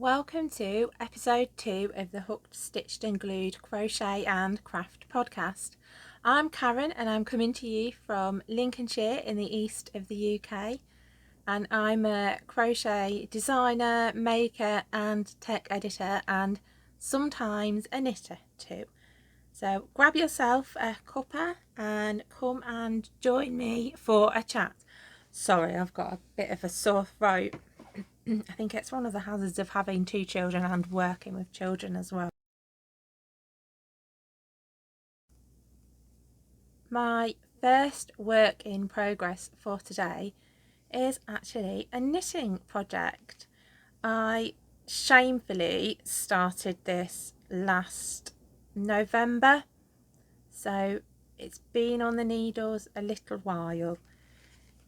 Welcome to episode 2 of the Hooked, Stitched and Glued Crochet and Craft podcast. I'm Karen and I'm coming to you from Lincolnshire in the east of the UK, and I'm a crochet designer, maker and tech editor, and sometimes a knitter too. So grab yourself a cuppa and come and join me for a chat. Sorry, I've got a bit of a sore throat. I think it's one of the hazards of having 2 children and working with children as well. My first work in progress for today is actually a knitting project. I shamefully started this last November, so it's been on the needles a little while.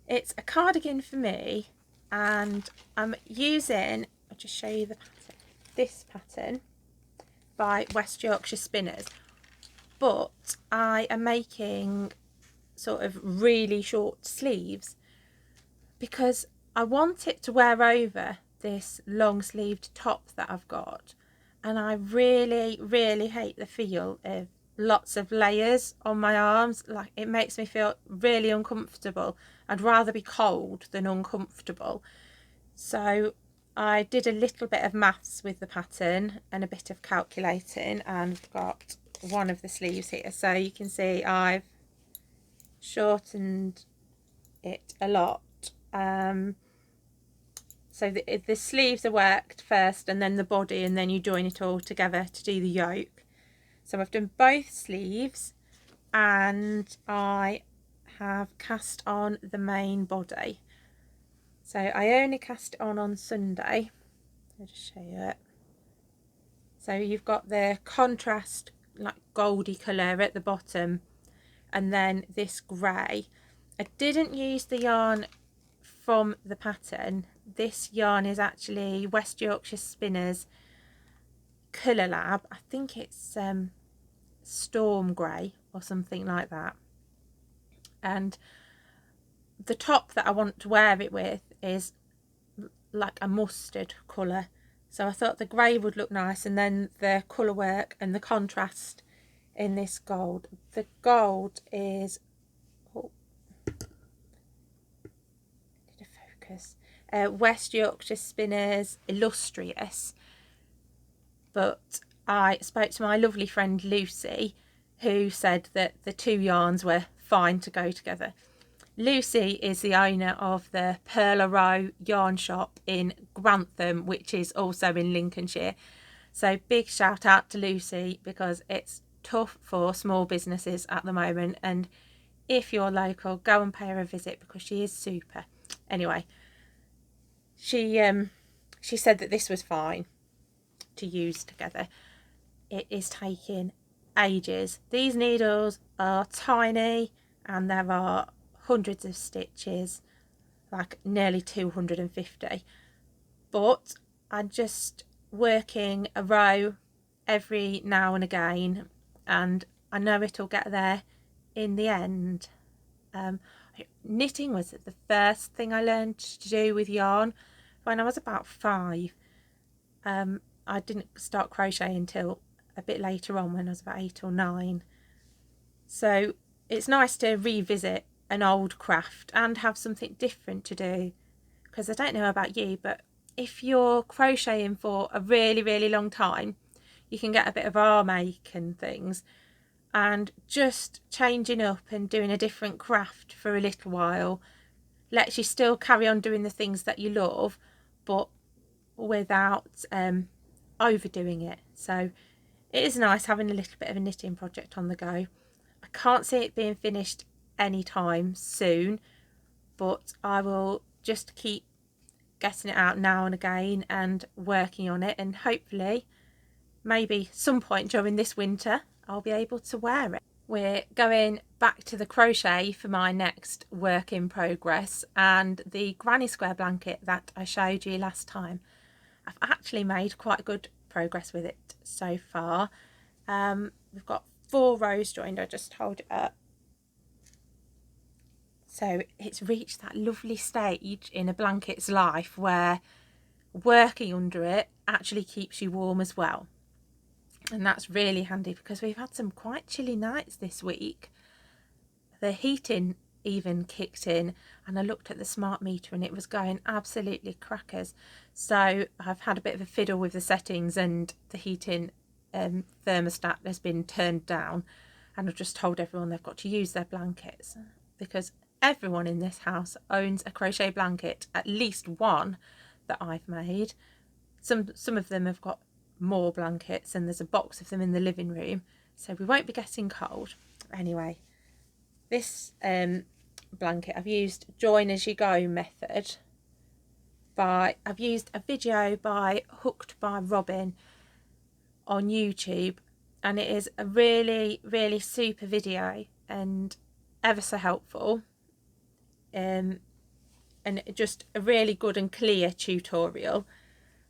It's a cardigan for me, and I'm using, I'll just show you the pattern, this pattern by West Yorkshire Spinners, but I am making sort of really short sleeves because I want it to wear over this long sleeved top that I've got, and I really hate the feel of lots of layers on my arms. Like, it makes me feel really uncomfortable. I'd rather be cold than uncomfortable. So I did a little bit of maths with the pattern and a bit of calculating, and I've got one of the sleeves here, so you can see I've shortened it a lot. So the sleeves are worked first and then the body, and then you join it all together to do the yoke. So I've done both sleeves and I have cast on the main body. So I only cast it on Sunday. I'll just show you it. So you've got the contrast like goldy colour at the bottom, and then this grey. I didn't use the yarn from the pattern. This yarn is actually West Yorkshire Spinners Colour Lab. I think it's Storm Grey or something like that. And the top that I want to wear it with is like a mustard colour, so I thought the grey would look nice, and then the colour work and the contrast in this gold. The gold is, oh, did a focus, West Yorkshire Spinners Illustrious, but I spoke to my lovely friend Lucy, who said that the 2 yarns were fine to go together. Lucy is the owner of the Pearl Row yarn shop in Grantham, which is also in Lincolnshire. So big shout out to Lucy, because it's tough for small businesses at the moment, and if you're local, go and pay her a visit because she is super. Anyway, she said that this was fine to use together. It is taking ages. These needles are tiny and there are hundreds of stitches, like nearly 250, but I'm just working a row every now and again, and I know it'll get there in the end. Knitting was the first thing I learned to do with yarn when I was about 5. I didn't start crocheting until a bit later on, when I was about 8 or 9. So it's nice to revisit an old craft and have something different to do, because I don't know about you, but if you're crocheting for a really long time, you can get a bit of arm ache and things, and just changing up and doing a different craft for a little while lets you still carry on doing the things that you love, but without overdoing it. So it is nice having a little bit of a knitting project on the go. I can't see it being finished anytime soon, but I will just keep getting it out now and again and working on it, and hopefully maybe some point during this winter I'll be able to wear it. We're going back to the crochet for my next work in progress, and the granny square blanket that I showed you last time, I've actually made quite good progress with it so far. We've got 4 rows joined. I just hold it up. So it's reached that lovely stage in a blanket's life where working under it actually keeps you warm as well. And that's really handy because we've had some quite chilly nights this week. The heating even kicked in, and I looked at the smart meter and it was going absolutely crackers. So I've had a bit of a fiddle with the settings, and the heating thermostat has been turned down, and I've just told everyone they've got to use their blankets, because everyone in this house owns a crochet blanket, at least one that I've made. Some of them have got more blankets, and there's a box of them in the living room, so we won't be getting cold. Anyway, this blanket, I've used join as you go method. I've used a video by Hooked by Robin on YouTube, and it is a really, really super video and ever so helpful, and just a really good and clear tutorial.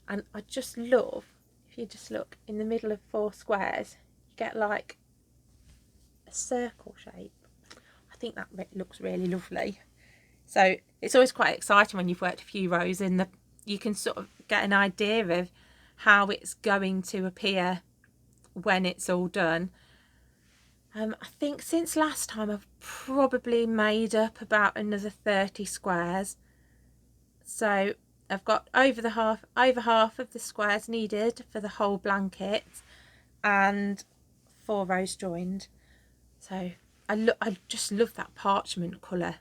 And I just love, if you just look in the middle of 4 squares, you get like a circle shape. I think that looks really lovely. So it's always quite exciting when you've worked a few rows and you can sort of get an idea of how it's going to appear when it's all done. I think since last time I've probably made up about another 30 squares. So I've got over half of the squares needed for the whole blanket, and 4 rows joined. So I just love that parchment colour,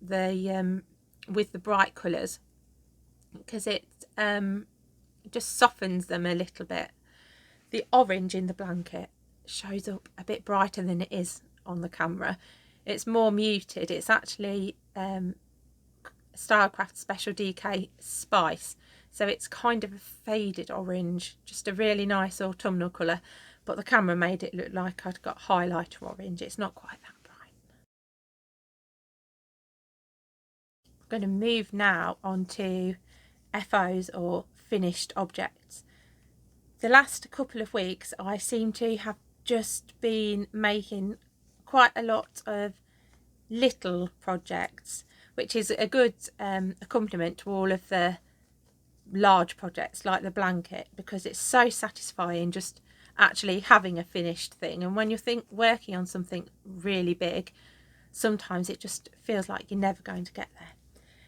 with the bright colours, because it just softens them a little bit. The orange in the blanket shows up a bit brighter than it is on the camera. It's more muted. It's actually Stylecraft Special DK Spice, so it's kind of a faded orange, just a really nice autumnal colour, but the camera made it look like I'd got highlighter orange. It's not quite that bright. I'm going to move now on to FOs, or finished objects. The last couple of weeks I seem to have just been making quite a lot of little projects, which is a good accompaniment to all of the large projects like the blanket, because it's so satisfying just actually having a finished thing. And when you're working on something really big, sometimes it just feels like you're never going to get there.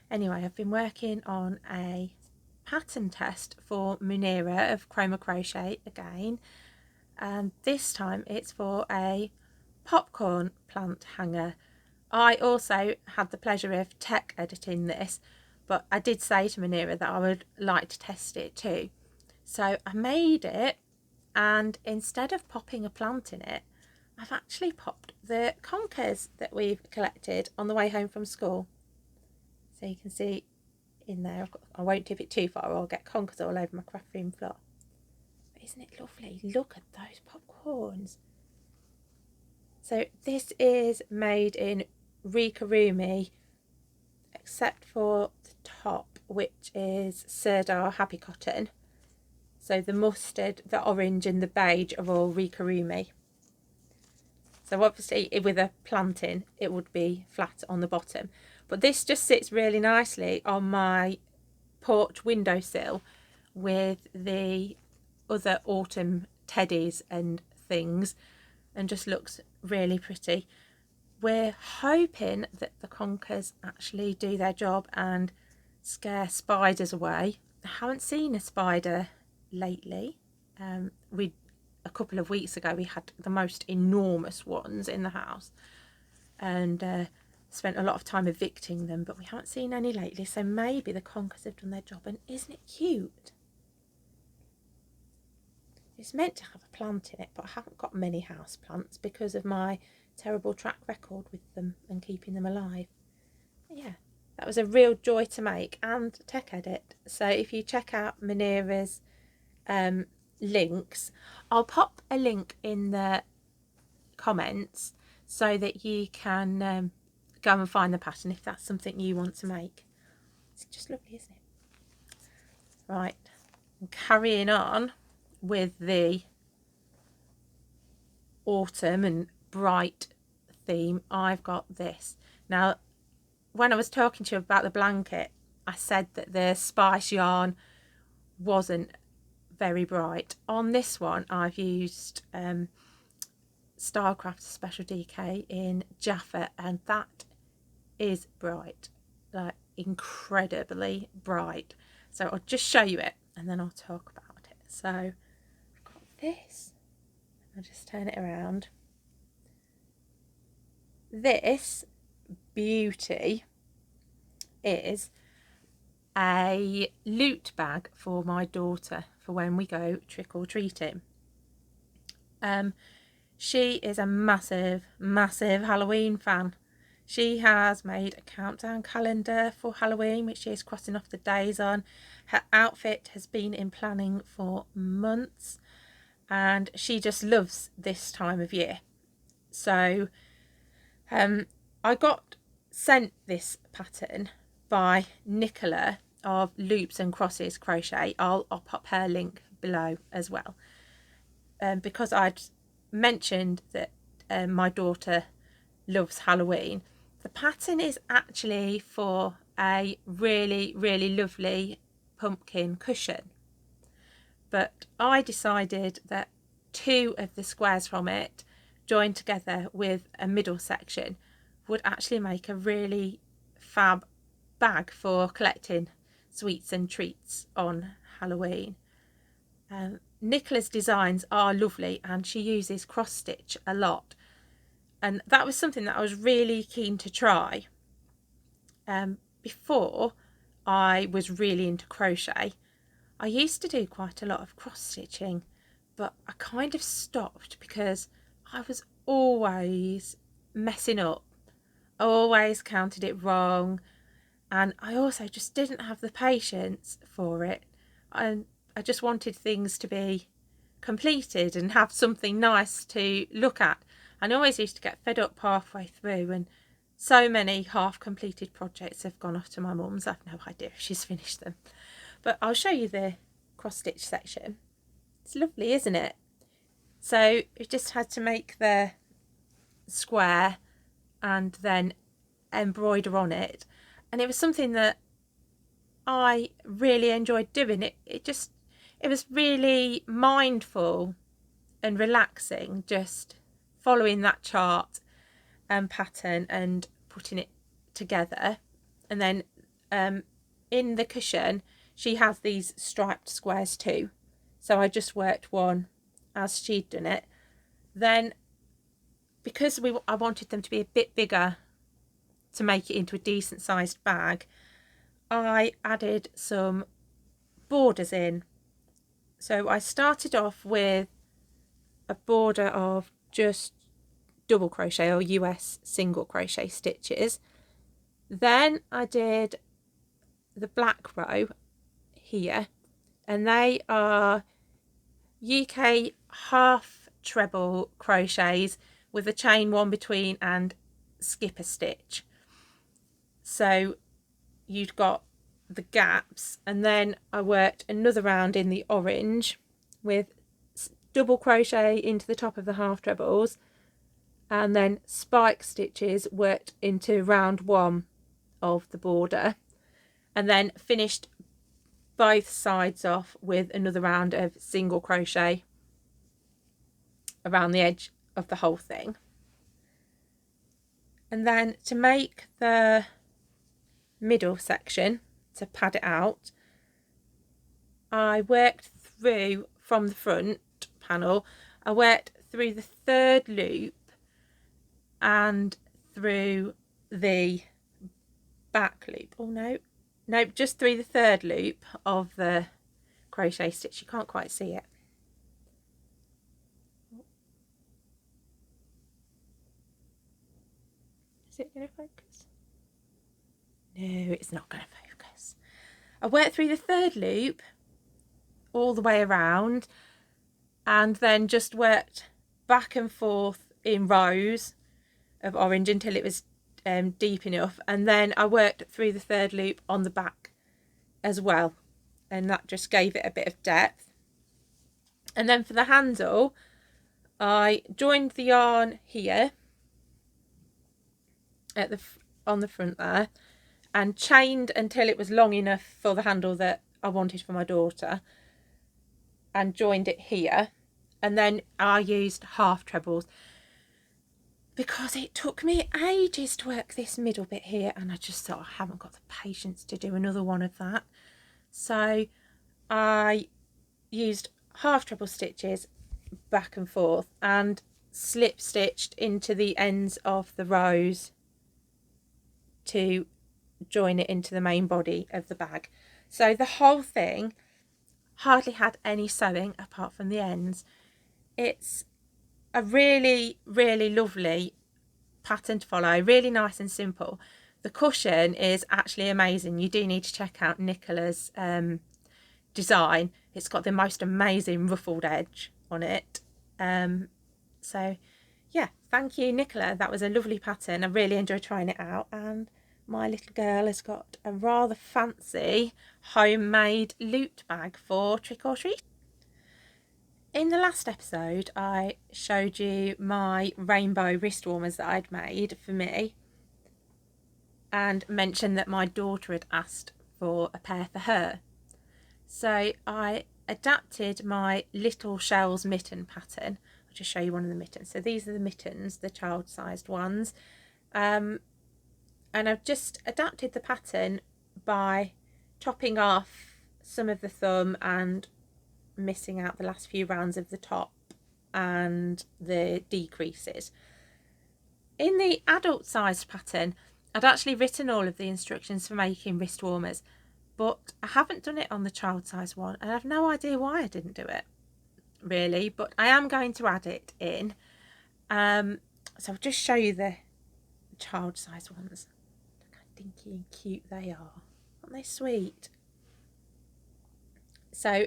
Anyway, I've been working on a pattern test for Munira of Chroma Crochet again, and this time it's for a popcorn plant hanger. I also had the pleasure of tech editing this, but I did say to Munira that I would like to test it too. So I made it, and instead of popping a plant in it, I've actually popped the conkers that we've collected on the way home from school. So you can see in there, I won't tip it too far or I'll get conkers all over my craft room floor. But isn't it lovely? Look at those popcorns. So this is made in Rikarumi, except for the top, which is Sirdar Happy Cotton. So the mustard, the orange and the beige are all Rikarumi. So obviously with a plant in, it would be flat on the bottom. But this just sits really nicely on my porch windowsill with the other autumn teddies and things, and just looks really pretty. We're hoping that the conkers actually do their job and scare spiders away. I haven't seen a spider lately. A couple of weeks ago we had the most enormous ones in the house, and spent a lot of time evicting them, but we haven't seen any lately, so maybe the conkers have done their job. And isn't it cute? It's meant to have a plant in it, but I haven't got many house plants because of my terrible track record with them and keeping them alive. But yeah, that was a real joy to make and tech edit. So if you check out Munira's links, I'll pop a link in the comments so that you can go and find the pattern if that's something you want to make. It's just lovely, isn't it? Right, and carrying on with the autumn and bright theme, I've got this. Now, when I was talking to you about the blanket, I said that the spice yarn wasn't very bright. On this one I've used Starcraft Special DK in Jaffa, and that is bright, like incredibly bright. So I'll just show you it and then I'll talk about it. So I've got this, I'll just turn it around. This beauty is a loot bag for my daughter for when we go trick-or-treating. She is a massive Halloween fan. She has made a countdown calendar for Halloween, which she is crossing off the days on. Her outfit has been in planning for months, and she just loves this time of year. So I got sent this pattern by Nicola of Loops and Crosses Crochet. I'll pop her link below as well, because I'd mentioned that my daughter loves Halloween. The pattern is actually for a really lovely pumpkin cushion, but I decided that 2 of the squares from it joined together with a middle section would actually make a really fab bag for collecting sweets and treats on Halloween. Nicola's designs are lovely, and she uses cross stitch a lot, and that was something that I was really keen to try. Before I was really into crochet, I used to do quite a lot of cross stitching, but I kind of stopped because I was always messing up. I always counted it wrong, and I also just didn't have the patience for it. And I just wanted things to be completed and have something nice to look at. And I always used to get fed up halfway through, and so many half completed projects have gone off to my mum's. I've no idea if she's finished them, but I'll show you the cross stitch section. It's lovely, isn't it? So we just had to make the square and then embroider on it, and it was something that I really enjoyed doing. It was really mindful and relaxing, just following that chart and pattern and putting it together. And then in the cushion she has these striped squares too, so I just worked one as she'd done it. Then, because I wanted them to be a bit bigger to make it into a decent sized bag, I added some borders in. So I started off with a border of just double crochet or US single crochet stitches. Then I did the black row here, and they are UK half treble crochets with a chain one between and skip a stitch. So you'd got the gaps, and then I worked another round in the orange with double crochet into the top of the half trebles, and then spike stitches worked into round 1 of the border, and then finished both sides off with another round of single crochet around the edge of the whole thing. And then to make the middle section, to pad it out, I worked through from the front panel, I worked through the 3rd loop and through the back loop. Oh no, just through the 3rd loop of the crochet stitch. You can't quite see it. Is it going to focus? No, it's not going to focus. I worked through the 3rd loop all the way around, and then just worked back and forth in rows of orange until it was deep enough, and then I worked through the 3rd loop on the back as well, and that just gave it a bit of depth. And then for the handle, I joined the yarn here at on the front there, and chained until it was long enough for the handle that I wanted for my daughter and joined it here, and then I used half trebles because it took me ages to work this middle bit here, and I just thought I haven't got the patience to do another one of that. So I used half treble stitches back and forth and slip stitched into the ends of the rows to join it into the main body of the bag. So the whole thing hardly had any sewing apart from the ends. It's a really, really lovely pattern to follow, really nice and simple. The cushion is actually amazing. You do need to check out Nicola's design. It's got the most amazing ruffled edge on it. So yeah, thank you, Nicola. That was a lovely pattern. I really enjoyed trying it out, and my little girl has got a rather fancy homemade loot bag for trick or treat. In the last episode, I showed you my rainbow wrist warmers that I'd made for me, and mentioned that my daughter had asked for a pair for her. So I adapted my little shells mitten pattern. I'll just show you one of the mittens. So these are the mittens, the child-sized ones. And I've just adapted the pattern by topping off some of the thumb and missing out the last few rounds of the top and the decreases. In the adult sized pattern, I'd actually written all of the instructions for making wrist warmers, but I haven't done it on the child size one, and I have no idea why I didn't do it really, but I am going to add it in. So I'll just show you the child size ones. Look how dinky and cute they are. Aren't they sweet? So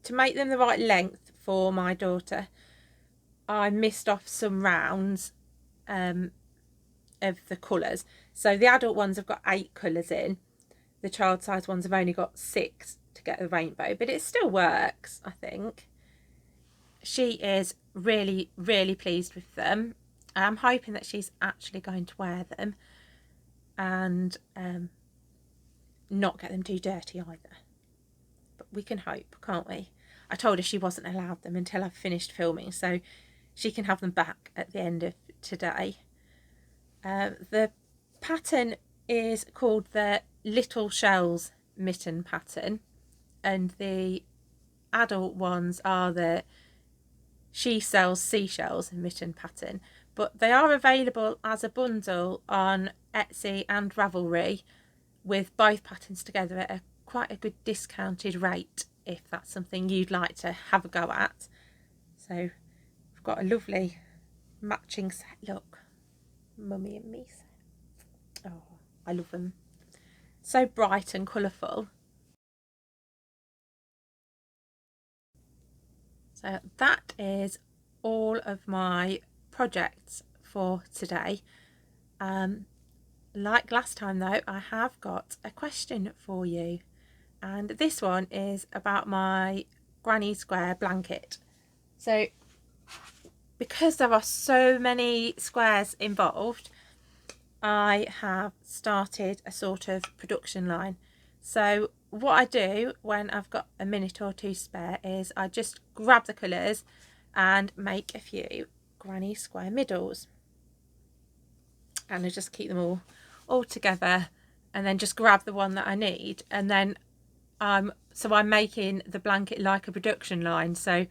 to make them the right length for my daughter, I missed off some rounds of the colours. So the adult ones have got 8 colours in. The child size ones have only got 6 to get the rainbow, but it still works, I think. She is really, really pleased with them. I'm hoping that she's actually going to wear them and not get them too dirty either. But we can hope, can't we? I told her she wasn't allowed them until I've finished filming, so she can have them back at the end of today. The pattern is called the Little Shells mitten pattern, and the adult ones are the She Sells Seashells mitten pattern, but they are available as a bundle on Etsy and Ravelry with both patterns together at quite a good discounted rate, if that's something you'd like to have a go at. So we've got a lovely matching set. Look, Mummy and me set. Oh, I love them. So bright and colourful. So that is all of my projects for today. Like last time though, I have got a question for you, and this one is about my granny square blanket. So because there are so many squares involved, I have started a sort of production line. So what I do when I've got a minute or two spare is I just grab the colours and make a few granny square middles, and I just keep them all together, and then just grab the one that I need, and then so I'm making the blanket like a production line. So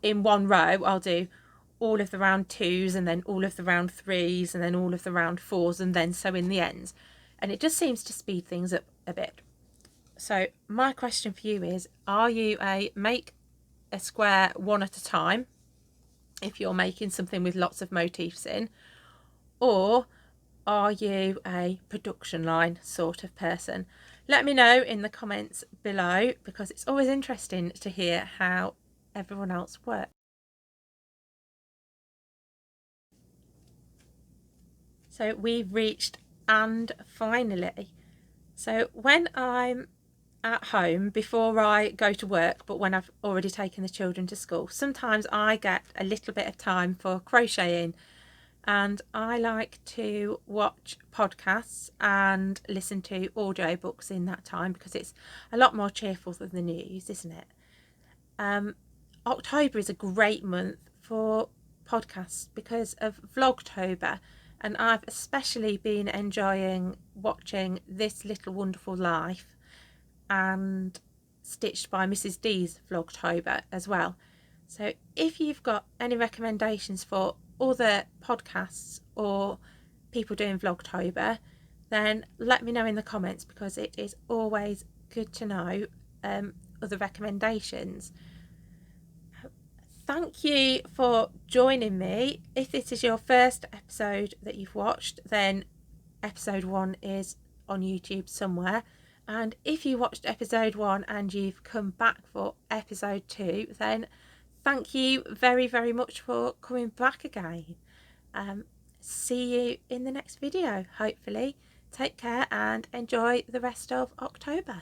in one row I'll do all of the round 2s, and then all of the round 3s, and then all of the round 4s, and then sew in the ends, and it just seems to speed things up a bit. So my question for you is, are you a make a square one at a time if you're making something with lots of motifs in, or are you a production line sort of person? Let me know in the comments below, because it's always interesting to hear how everyone else works. So we've reached "and finally." So when I'm at home before I go to work, but when I've already taken the children to school, sometimes I get a little bit of time for crocheting, and I like to watch podcasts and listen to audiobooks in that time because it's a lot more cheerful than the news, isn't it? October is a great month for podcasts because of Vlogtober, and I've especially been enjoying watching This Little Wonderful Life and Stitched by Mrs. D's Vlogtober as well. So if you've got any recommendations for other podcasts or people doing Vlogtober, then let me know in the comments, because it is always good to know other recommendations. Thank you for joining me. If this is your first episode that you've watched, then episode 1 is on YouTube somewhere. And if you watched episode 1 and you've come back for episode 2, then thank you very, very much for coming back again. See you in the next video, hopefully. Take care and enjoy the rest of October.